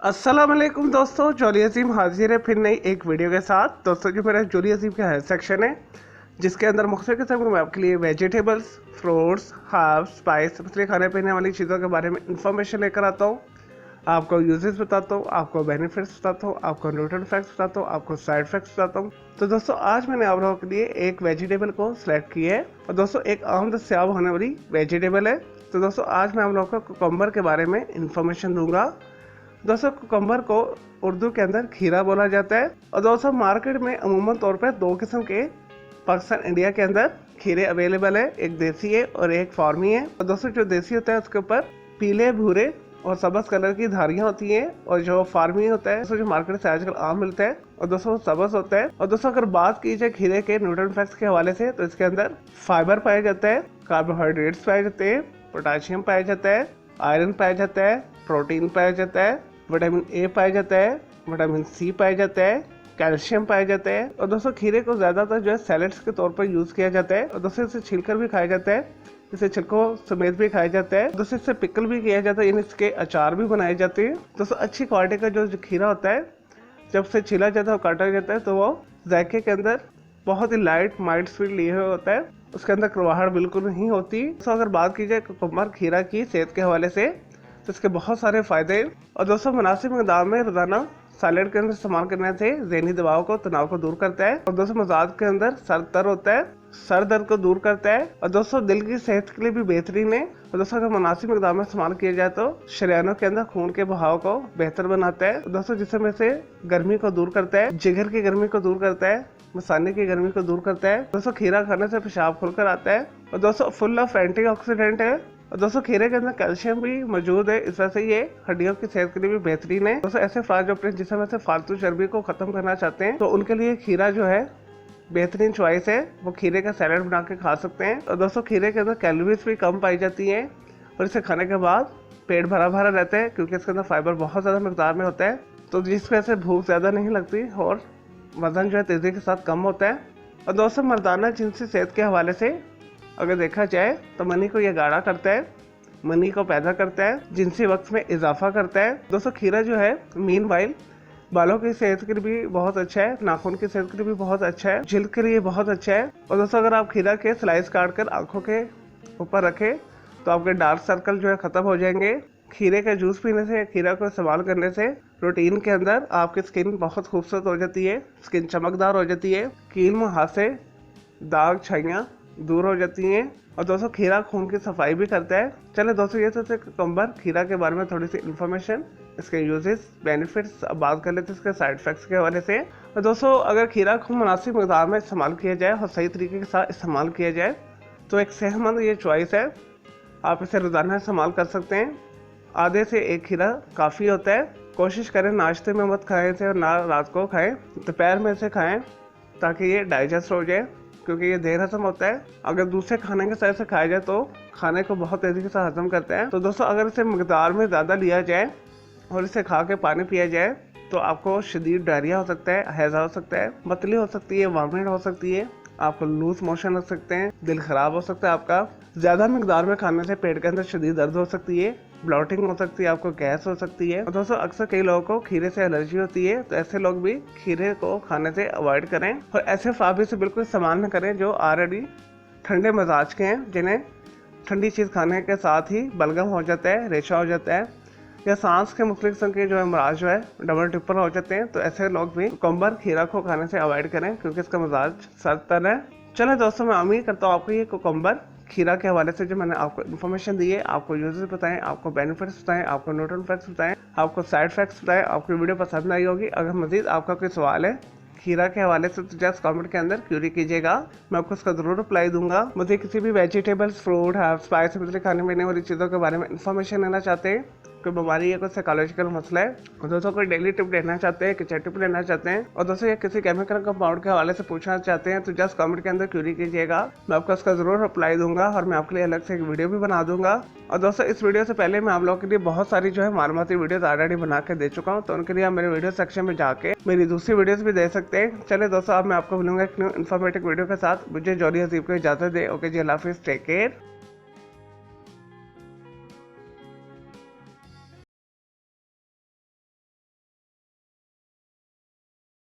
अस्सलाम वालेकुम दोस्तों, जॉली अजीम हाजिर है फिर नई एक वीडियो के साथ। दोस्तों जो मेरा जॉली अजीम का हेल्थ सेक्शन है, जिसके अंदर मुख्तलिफ किस्म के मैं आपके लिए वेजिटेबल्स, फ्रूट्स, हर्ब्स, स्पाइस, मछली खाने पीने वाली चीज़ों के बारे में इंफॉर्मेशन लेकर आता हूँ। आपको यूजेस बताता हूँ, आपको बेनिफिट्स बताता हूँ, आपको न्यूट्रिएंट फैक्ट्स बताता हूँ, आपको साइड फैक्ट्स बताता हूँ। तो दोस्तों आज मैंने आप लोगों के लिए एक वेजिटेबल को सिलेक्ट किया है और दोस्तों एक आम दस्तियाब होने वाली वेजिटेबल है। तो दोस्तों आज मैं आप लोगों को कुकम्बर के बारे में इंफॉर्मेशन दूंगा। दोस्तों कुकम्बर को उर्दू के अंदर खीरा बोला जाता है और दोस्तों मार्केट में अमूमन तौर पर दो किस्म के पाकिस्तान इंडिया के अंदर खीरे अवेलेबल है, एक देसी है और एक फार्मी है। और दोस्तों जो देसी होता है उसके ऊपर पीले, भूरे और सबज कलर की धारियां होती हैं और जो फार्मी होता है जो मार्केट से आजकल आम मिलता है और दोस्तों सबज होता है। और दोस्तों अगर बात की जाए खीरे के न्यूट्रिएंट फैक्ट्स के हवाले से तो इसके अंदर फाइबर पाया जाता है, कार्बोहाइड्रेट्स पाए जाते हैं, पोटाशियम पाया जाता है, आयरन पाया जाता है, प्रोटीन पाया जाता है, विटामिन ए पाया जाता है, विटामिन सी पाया जाता है, कैल्शियम पाया जाता है। और दोस्तों खीरे को ज्यादातर जो है सैलेड्स के तौर पर यूज किया जाता है और दोस्तों इसे छिलकर भी खाया जाता है, इसे छिलकों समेत भी खाया जाता है। दोस्तों इससे पिकल भी किया जाता है, यानी इसके अचार भी बनाए जाते हैं। दोस्तों अच्छी क्वालिटी का जो खीरा होता है जब से छिला जाता है और काटा जाता है तो वो जायके के अंदर बहुत ही लाइट माइल्ड स्वीट लिए हुए होता है, उसके अंदर कड़वाहट बिल्कुल नहीं होती। तो अगर बात की जाए कुकम्बर खीरा की सेहत के हवाले से तो इसके बहुत सारे फायदे और दोस्तों मुनासिब मिक़दार में रोजाना सैलेड के अंदर इस्तेमाल करने से ज़हनी दबाव को, तनाव को दूर करता है। और दोस्तों मजाज के अंदर सर तर होता है, सर दर्द को दूर करता है और दोस्तों दिल की सेहत के लिए भी बेहतरीन है। और दोस्तों अगर मुनासिब मिक़दार में इस्तेमाल किया जाए तो शरीयानों के अंदर खून के बहाव को बेहतर बनाता है। दोस्तों जिसमें से गर्मी को दूर करता है, जिगर की गर्मी को दूर करता है, मसाने की गर्मी को दूर करता है। दोस्तों खीरा खाने से पेशाब खुलकर आता है और दोस्तों फुल ऑफ एंटीऑक्सीडेंट है। और दोस्तों खीरे के अंदर कैल्शियम भी मौजूद है, इस वजह से ये हड्डियों की सेहत के लिए भी बेहतरीन है। दोस्तों ऐसे अफराद जो अपने जिस्म में से फालतू चर्बी को खत्म करना चाहते हैं तो उनके लिए खीरा जो है बेहतरीन चॉइस है, वो खीरे का सैलेड बना के खा सकते हैं। और दोस्तों खीरे के अंदर कैलोरीज भी कम पाई जाती हैं और इसे खाने के बाद पेट भरा भरा रहता है क्योंकि इसके अंदर फाइबर बहुत ज़्यादा मिकदार में होता है, तो जिस वजह से भूख ज़्यादा नहीं लगती और वजन जो है तेज़ी के साथ कम होता है। और दोस्तों मर्दाना जिनसी सेहत के हवाले से अगर देखा जाए तो मनी को यह गाढ़ा करता है, मनी को पैदा करता है, जिनसी वक्त में इजाफा करता है। दोस्तों खीरा जो है मीनवाइल बालों की सेहत के लिए भी बहुत अच्छा है, नाखून की सेहत के लिए भी बहुत अच्छा है, जिल्द के लिए बहुत अच्छा है। और दोस्तों अगर आप खीरा के स्लाइस काट कर आंखों के ऊपर रखें तो आपके डार्क सर्कल जो है खत्म हो जाएंगे। खीरे का जूस पीने से, खीरा को इस्तेमाल करने से रूटीन के अंदर आपकी स्किन बहुत खूबसूरत हो जाती है, स्किन चमकदार हो जाती है, कील मुहासे, दाग छाइयाँ दूर हो जाती हैं। और दोस्तों खीरा खून की सफाई भी करता है। चले दोस्तों ये तो थे कुकम्बर खीरा के बारे में थोड़ी सी इन्फॉर्मेशन, इसके यूजेस, बेनिफिट्स। अब बात कर लेते हैं इसके साइड इफेक्ट्स के हवाले से। और दोस्तों अगर खीरा को मुनासिब मिक़दार में इस्तेमाल किया जाए और सही तरीके के साथ इस्तेमाल किया जाए तो एक सेहतमंद ये चॉइस है, आप इसे रोज़ाना इस्तेमाल कर सकते हैं। आधे से एक खीरा काफ़ी होता है। कोशिश करें नाश्ते में मत खाएं इसे और ना रात को खाएं, दोपहर में इसे खाएं ताकि ये डाइजेस्ट हो जाए क्योंकि ये देर हजम होता है। अगर दूसरे खाने के साथ से खाया जाए तो खाने को बहुत तेज़ी के साथ हजम करता है। तो दोस्तों अगर इसे मिक़दार में ज़्यादा लिया जाए और इसे खा के पानी पिया जाए तो आपको शदीद डायरिया हो सकता है, हैज़ा हो सकता है, मतली हो सकती है, वॉमिट हो सकती है, आपको लूज मोशन लग सकते हैं, दिल खराब हो सकता है आपका। ज़्यादा मिक़दार में खाने से पेट के अंदर शदीद दर्द हो सकती है, ब्लॉटिंग हो सकती है, आपको गैस हो सकती है। और दोस्तों अक्सर कई लोगों को खीरे से एलर्जी होती है, तो ऐसे लोग भी खीरे को खाने से अवॉइड करें और ऐसे फाबी से बिल्कुल इस्तेमाल न करें जो ऑलरेडी ठंडे मिजाज के हैं, जिन्हें ठंडी चीज़ खाने के साथ ही बलगम हो जाता है, रेशा हो जाता है या सांस के मुख्तलिफ किस्म के जो अमराज जो है डबल ट्रिपल हो जाते हैं। तो ऐसे लोग भी कुकम्बर खीरा को खाने से अवॉइड करें क्योंकि इसका मिजाज सरतर है। चलो दोस्तों मैं उम्मीद करता हूँ आपको ये कुकम्बर खीरा के हवाले से जो मैंने आपको इन्फॉर्मेशन दी है, आपको यूजेस बताएं, आपको बेनिफिट्स बताएं, आपको न्यूट्रिएंट फैक्ट्स बताएं, आपको साइड फैक्ट्स बताएं, आपको वीडियो पसंद आई होगी। अगर मजीद आपका कोई सवाल है खीरा के हवाले से तो जस्ट कमेंट के अंदर क्यूरी कीजिएगा, मैं आपको उसका जरूर रिप्लाई दूंगा। मुझे किसी भी वेजिटेबल्स, फ्रूट, हर्ब्स, स्पाइस, मतलब खाने पीने वाली चीज़ों के बारे में इन्फॉर्मेशन लेना चाहते हैं, कोई बीमारी है, कोई साइकोलॉजिकल मसला है, और दोस्तों कोई डेली टिप लेना चाहते हैं, किचन टिप लेना चाहते हैं, और दोस्तों ये किसी केमिकल कंपाउंड के हवाले से पूछना चाहते हैं तो जस्ट कमेंट के अंदर क्यूरी कीजिएगा, मैं आपको उसका जरूर रिप्लाई दूंगा और मैं आपके लिए अलग से एक वीडियो भी बना दूंगा। और दोस्तों इस वीडियो से पहले मैं आप लोगों के लिए बहुत सारी जो है मालूमाती वीडियोस ऑलरेडी बना के दे चुका हूँ, तो उनके लिए आप मेरे वीडियो सेक्शन में जाके मेरी दूसरी वीडियोस भी दे सकते हैं। चले दोस्तों अब मैं आपको मिलूंगा एक न्यू इन्फॉर्मेटिव वीडियो के साथ। मुझे जॉली हसीब को इजाजत दे। ओके जी, अल्लाह हाफिज़, टेक केयर।